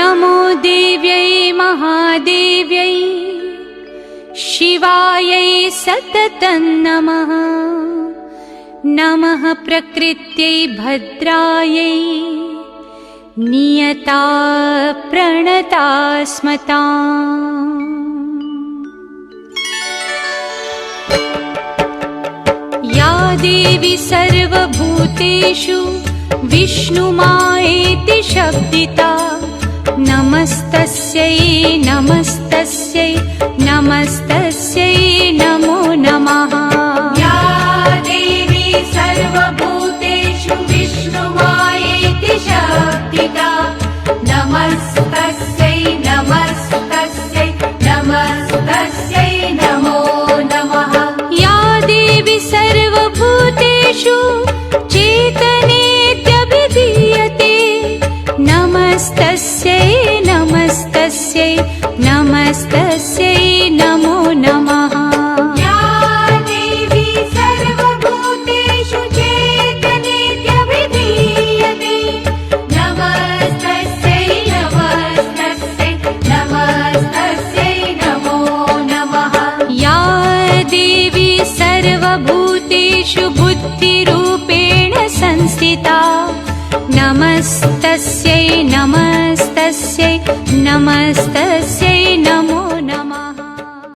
नमो देव्यै महादेव्यै शिवायै सततं नमः। नमः प्रकृत्यै भद्रायै नियता प्रणता स्मताम्। या देवी सर्वभूतेषु विष्णुमायेति शब्दिता नमस्तस्यै नमस्तस्यै नमस्तस्यै नमो नमः। या देवी सर्वभूतेषु विष्णुमायेति शब्दिता नमस्तस्यै नमस्तस्यै नमस्तस्यै नमो नमः। या देवी सर्वभूतेषु चेतनेत्यभिधीयते नमस्तस्यै नमस्तस्यै नमस्तस्यै नमो नमः। या देवी सर्वभूतेषु चेतनेत्यभिधीयते नमस्तस्यै नमस्तस्यै नमस्तस्यै नमो नमः। या देवी सर्वभूतेषु बुद्धिरूपेण संस्थिता नमस्तस्यै नमस्तस्यै नमस्तस्यै नमो